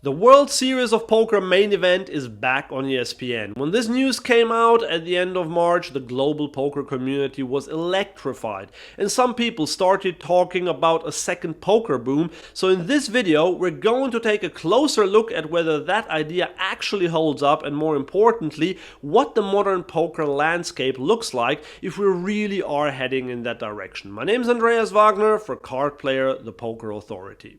The World Series of Poker main event is back on ESPN. When this news came out at the end of March, the global poker community was electrified, and some people started talking about a second poker boom. So in this video, we're going to take a closer look at whether that idea actually holds up, and more importantly, what the modern poker landscape looks like if we really are heading in that direction. My name is Andreas Wagner for Card Player, the Poker Authority.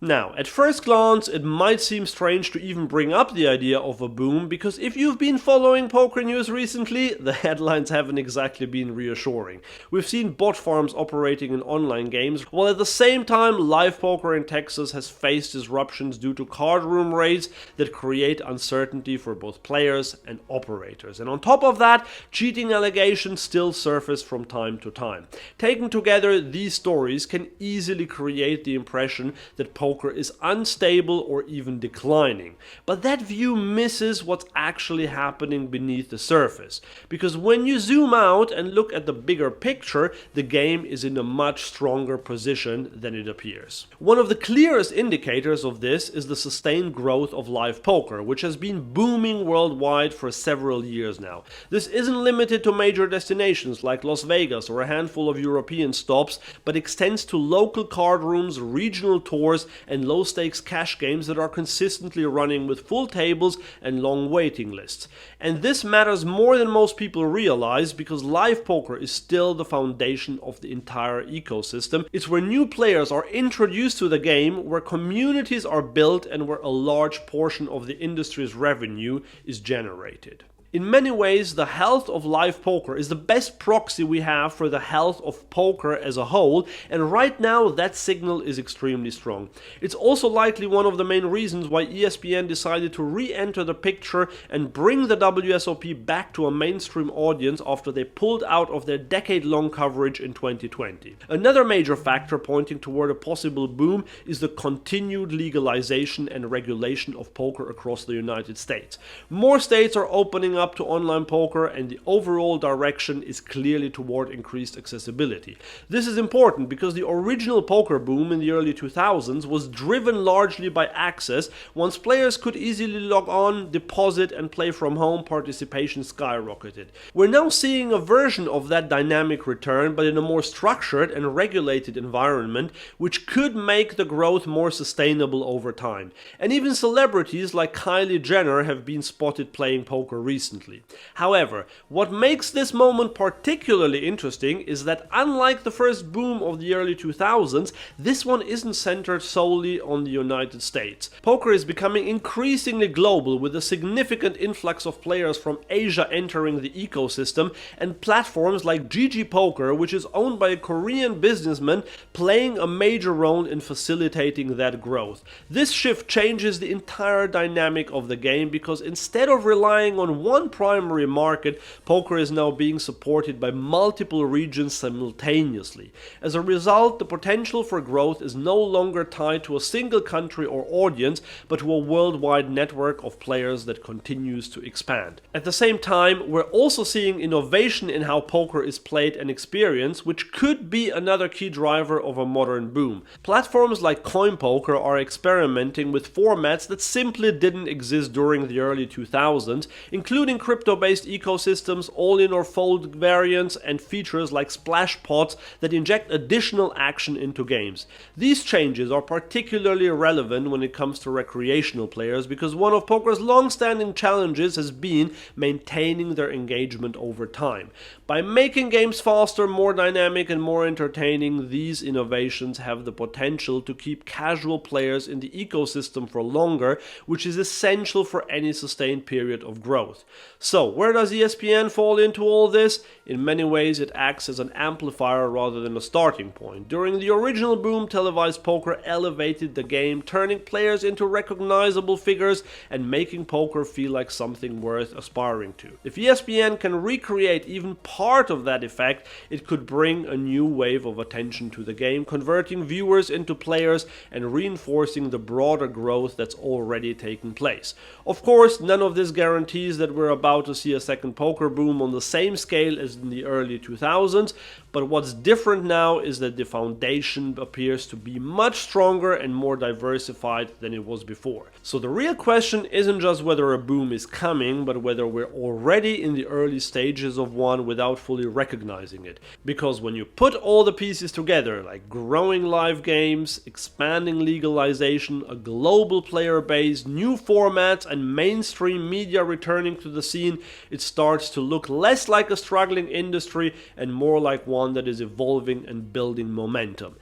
Now, at first glance, it might seem strange to even bring up the idea of a boom, because if you've been following poker news recently, the headlines haven't exactly been reassuring. We've seen bot farms operating in online games, while at the same time live poker in Texas has faced disruptions due to card room raids that create uncertainty for both players and operators. And on top of that, cheating allegations still surface from time to time. Taken together, these stories can easily create the impression that poker is unstable or even declining. But that view misses what's actually happening beneath the surface. Because when you zoom out and look at the bigger picture, the game is in a much stronger position than it appears. One of the clearest indicators of this is the sustained growth of live poker, which has been booming worldwide for several years now. This isn't limited to major destinations like Las Vegas or a handful of European stops, but extends to local card rooms, regional tours, and low-stakes cash games that are consistently running with full tables and long waiting lists. And this matters more than most people realize, because live poker is still the foundation of the entire ecosystem. It's where new players are introduced to the game, where communities are built, and where a large portion of the industry's revenue is generated. In many ways, the health of live poker is the best proxy we have for the health of poker as a whole, and right now that signal is extremely strong. It's also likely one of the main reasons why ESPN decided to re-enter the picture and bring the WSOP back to a mainstream audience after they pulled out of their decade-long coverage in 2020. Another major factor pointing toward a possible boom is the continued legalization and regulation of poker across the United States. More states are opening up to online poker, and the overall direction is clearly toward increased accessibility. This is important because the original poker boom in the early 2000s was driven largely by access. Once players could easily log on, deposit, and play from home, participation skyrocketed. We're now seeing a version of that dynamic return, but in a more structured and regulated environment, which could make the growth more sustainable over time. And even celebrities like Kylie Jenner have been spotted playing poker recently. However, what makes this moment particularly interesting is that, unlike the first boom of the early 2000s, this one isn't centered solely on the United States. Poker is becoming increasingly global, with a significant influx of players from Asia entering the ecosystem, and platforms like GG Poker, which is owned by a Korean businessman, playing a major role in facilitating that growth. This shift changes the entire dynamic of the game, because instead of relying on one primary market, poker is now being supported by multiple regions simultaneously. As a result, the potential for growth is no longer tied to a single country or audience, but to a worldwide network of players that continues to expand. At the same time, we're also seeing innovation in how poker is played and experienced, which could be another key driver of a modern boom. Platforms like Coin Poker are experimenting with formats that simply didn't exist during the early 2000s, including crypto-based ecosystems, all-in or fold variants, and features like splash pots that inject additional action into games. These changes are particularly relevant when it comes to recreational players, because one of poker's long-standing challenges has been maintaining their engagement over time. By making games faster, more dynamic, and more entertaining, these innovations have the potential to keep casual players in the ecosystem for longer, which is essential for any sustained period of growth. So, where does ESPN fall into all this? In many ways, it acts as an amplifier rather than a starting point. During the original boom, televised poker elevated the game, turning players into recognizable figures and making poker feel like something worth aspiring to. If ESPN can recreate even part of that effect, it could bring a new wave of attention to the game, converting viewers into players and reinforcing the broader growth that's already taken place. Of course, none of this guarantees that we're we're about to see a second poker boom on the same scale as in the early 2000s, but what's different now is that the foundation appears to be much stronger and more diversified than it was before. So the real question isn't just whether a boom is coming, but whether we're already in the early stages of one without fully recognizing it. Because when you put all the pieces together, like growing live games, expanding legalization, a global player base, new formats, and mainstream media returning to the scene, it starts to look less like a struggling industry and more like one that is evolving and building momentum.